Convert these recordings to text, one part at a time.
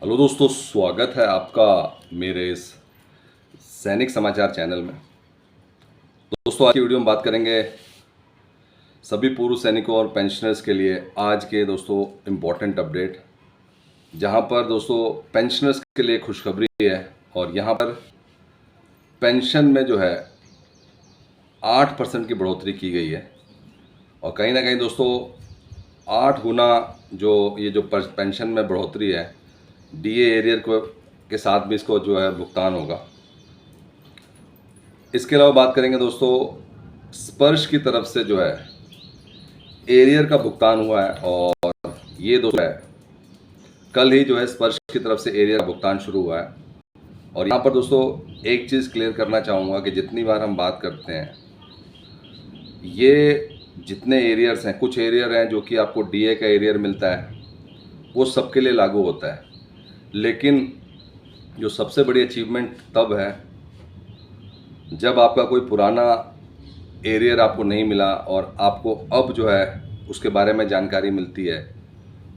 Hello दोस्तों, स्वागत है आपका मेरे इस सैनिक समाचार चैनल में। दोस्तों, आज की वीडियो में बात करेंगे सभी पूर्व सैनिकों और पेंशनर्स के लिए आज के दोस्तों इम्पोर्टेंट अपडेट, जहां पर दोस्तों पेंशनर्स के लिए खुशखबरी है। और यहां पर पेंशन में जो है 8% की बढ़ोतरी की गई है। और कहीं ना कहीं दोस्तों 8 गुना जो पेंशन में बढ़ोतरी है, डीए एरियर को के साथ भी इसको जो है भुगतान होगा। इसके अलावा बात करेंगे दोस्तों, स्पर्श की तरफ से जो है एरियर का भुगतान हुआ है। और ये दोस्तों है कल ही जो है स्पर्श की तरफ से एरियर का भुगतान शुरू हुआ है। और यहाँ पर दोस्तों एक चीज़ क्लियर करना चाहूँगा कि जितनी बार हम बात करते हैं, ये जितने एरियर्स हैं, कुछ एरियर हैं जो कि आपको डीए का एरियर मिलता है, वो सबके लिए लागू होता है। लेकिन जो सबसे बड़ी अचीवमेंट तब है जब आपका कोई पुराना एरियर आपको नहीं मिला और आपको अब जो है उसके बारे में जानकारी मिलती है,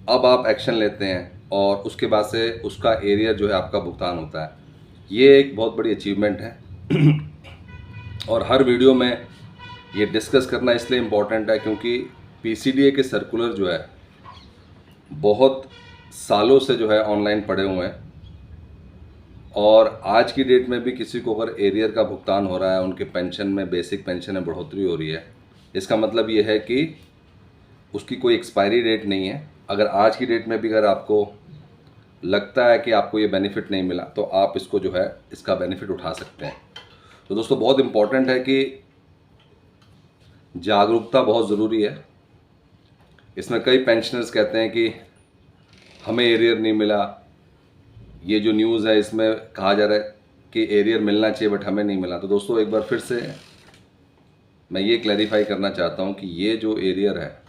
अब आप एक्शन लेते हैं और उसके बाद से उसका एरियर जो है आपका भुगतान होता है। ये एक बहुत बड़ी अचीवमेंट है। और हर वीडियो में ये डिस्कस करना इसलिए इम्पोर्टेंट है क्योंकि पीसीडीए के सर्कुलर जो है बहुत सालों से जो है ऑनलाइन पड़े हुए हैं। और आज की डेट में भी किसी को अगर एरियर का भुगतान हो रहा है, उनके पेंशन में, बेसिक पेंशन में बढ़ोतरी हो रही है, इसका मतलब ये है कि उसकी कोई एक्सपायरी डेट नहीं है। अगर आज की डेट में भी अगर आपको लगता है कि आपको ये बेनिफिट नहीं मिला, तो आप इसको जो है इसका बेनिफिट उठा सकते हैं। तो दोस्तों बहुत इम्पॉर्टेंट है कि जागरूकता बहुत ज़रूरी है। इसमें कई पेंशनर्स कहते हैं कि हमें एरियर नहीं मिला। ये जो न्यूज़ है इसमें कहा जा रहा है कि एरियर मिलना चाहिए बट हमें नहीं मिला। तो दोस्तों एक बार फिर से मैं ये क्लैरिफाई करना चाहता हूँ कि ये जो एरियर है,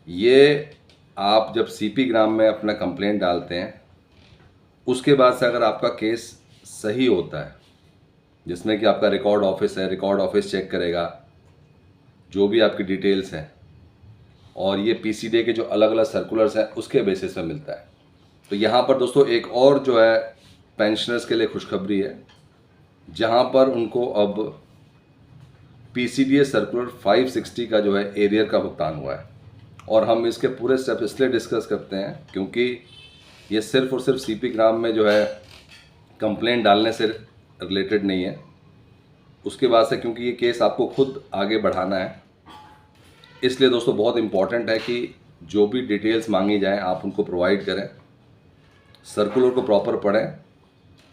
ये आप जब सीपी ग्राम में अपना कंप्लेंट डालते हैं, उसके बाद से अगर आपका केस सही होता है, जिसमें कि आपका रिकॉर्ड ऑफिस है, रिकॉर्ड ऑफिस चेक करेगा जो भी आपकी डिटेल्स हैं, और ये पीसीडीए के जो अलग अलग सर्कुलर्स हैं उसके बेसिस पे मिलता है। तो यहाँ पर दोस्तों एक और जो है पेंशनर्स के लिए खुशखबरी है, जहाँ पर उनको अब पीसीडीए सर्कुलर 560 का जो है एरियर का भुगतान हुआ है। और हम इसके पूरे स्टेप इसलिए डिस्कस करते हैं क्योंकि ये सिर्फ और सिर्फ सीपी ग्राम में जो है कंप्लेंट डालने से रिलेटेड नहीं है। उसके बाद से क्योंकि ये केस आपको खुद आगे बढ़ाना है, इसलिए दोस्तों बहुत इम्पॉर्टेंट है कि जो भी डिटेल्स मांगी जाएं आप उनको प्रोवाइड करें, सर्कुलर को प्रॉपर पढ़ें,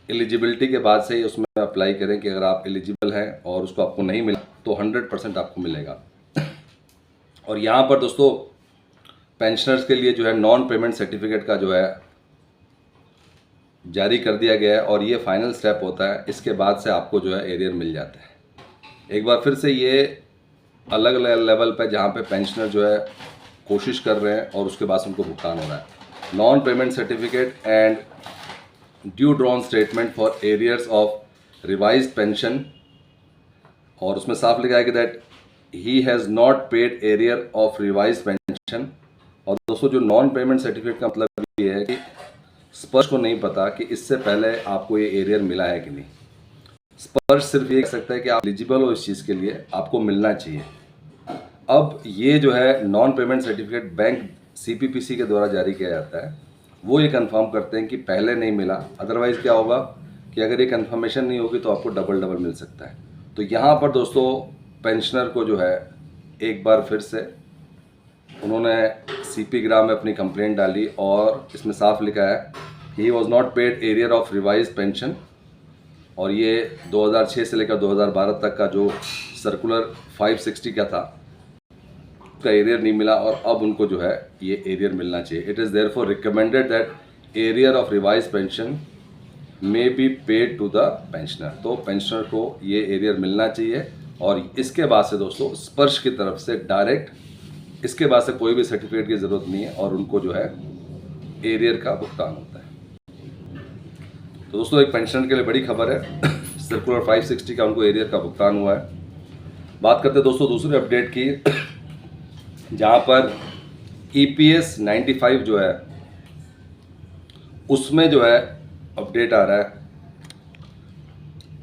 एलिजिबिलिटी के बाद से ही उसमें अप्लाई करें कि अगर आप एलिजिबल हैं और उसको आपको नहीं मिला तो 100% आपको मिलेगा। और यहाँ पर दोस्तों पेंशनर्स के लिए जो है नॉन पेमेंट सर्टिफिकेट का जो है जारी कर दिया गया है और ये फाइनल स्टेप होता है। इसके बाद से आपको जो है एरियर मिल जाता है। एक बार फिर से ये अलग अलग लेवल पे जहाँ पे पेंशनर जो है कोशिश कर रहे हैं और उसके बाद से उनको भुगतान हो रहा है। Non payment certificate and due drawn statement for arrears of revised pension, और उसमें साफ लिखा है कि that he has not paid arrear of revised pension. और दोस्तों जो नॉन पेमेंट सर्टिफिकेट का मतलब ये है कि स्पर्श को नहीं पता कि इससे पहले आपको ये एरियर मिला है कि नहीं। स्पर्श सिर्फ ये कह सकता है कि आप एलिजिबल हो इस चीज़ के लिए, आपको मिलना चाहिए। अब ये जो है non payment certificate bank CPPC के द्वारा जारी किया जाता है, वो ये कंफर्म करते हैं कि पहले नहीं मिला। अदरवाइज़ क्या होगा कि अगर ये कंफर्मेशन नहीं होगी तो आपको डबल डबल मिल सकता है। तो यहाँ पर दोस्तों पेंशनर को जो है एक बार फिर से उन्होंने सीपी ग्राम में अपनी कंप्लेंट डाली और इसमें साफ लिखा है he was not paid arrear of revise pension. और ये 2006 से लेकर 2012 तक का जो सर्कुलर 560 का था, उसका एरियर नहीं मिला और अब उनको जो है ये एरियर मिलना चाहिए। It is therefore recommended that arrear of revise pension may be paid to the pensioner. तो पेंशनर को ये एरियर मिलना चाहिए। और इसके बाद से दोस्तों स्पर्श की तरफ से डायरेक्ट इसके बाद से कोई भी सर्टिफिकेट की ज़रूरत नहीं है और उनको जो है एरियर का भुगतान होता है। तो दोस्तों एक पेंशनर के लिए बड़ी खबर है, सर्कुलर 560 का उनको एरियर का भुगतान हुआ है। बात करते हैं दोस्तों दूसरे अपडेट की, जहाँ पर EPS 95 जो है उसमें जो है अपडेट आ रहा है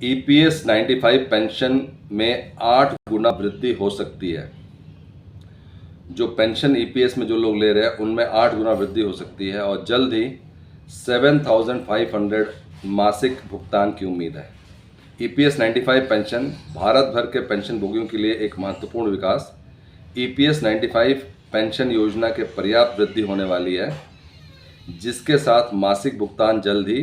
EPS 95 पेंशन में 8 गुना वृद्धि हो सकती है। जो पेंशन EPS में जो लोग ले रहे हैं उनमें 8 गुना वृद्धि हो सकती है और जल्द ही 7,500 मासिक भुगतान की उम्मीद है। EPS 95 पेंशन भारत भर के पेंशन भोगियों के लिए एक महत्वपूर्ण विकास। EPS 95 पेंशन योजना के पर्याप्त वृद्धि होने वाली है, जिसके साथ मासिक भुगतान जल्द ही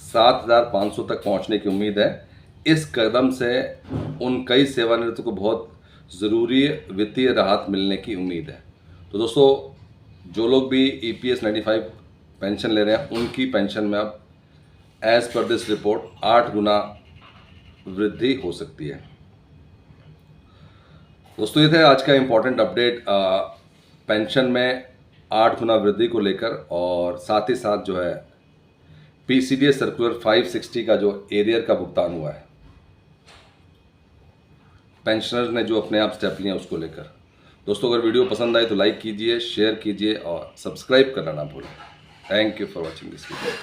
7,500 तक पहुंचने की उम्मीद है। इस कदम से उन कई सेवानिवृत्त को बहुत ज़रूरी वित्तीय राहत मिलने की उम्मीद है। तो दोस्तों, जो लोग भी EPS 95 पेंशन ले रहे हैं उनकी पेंशन में अब एज़ पर दिस रिपोर्ट 8 गुना वृद्धि हो सकती है। दोस्तों, ये थे आज का इम्पोर्टेंट अपडेट पेंशन में 8 गुना वृद्धि को लेकर, और साथ ही साथ जो है PCDS सर्कुलर 560 का जो एरियर का भुगतान हुआ है, पेंशनर ने जो अपने आप स्टेप लिए उसको लेकर। दोस्तों, अगर वीडियो पसंद आए तो लाइक कीजिए, शेयर कीजिए और सब्सक्राइब करना ना भूलें। Thank you for watching this video.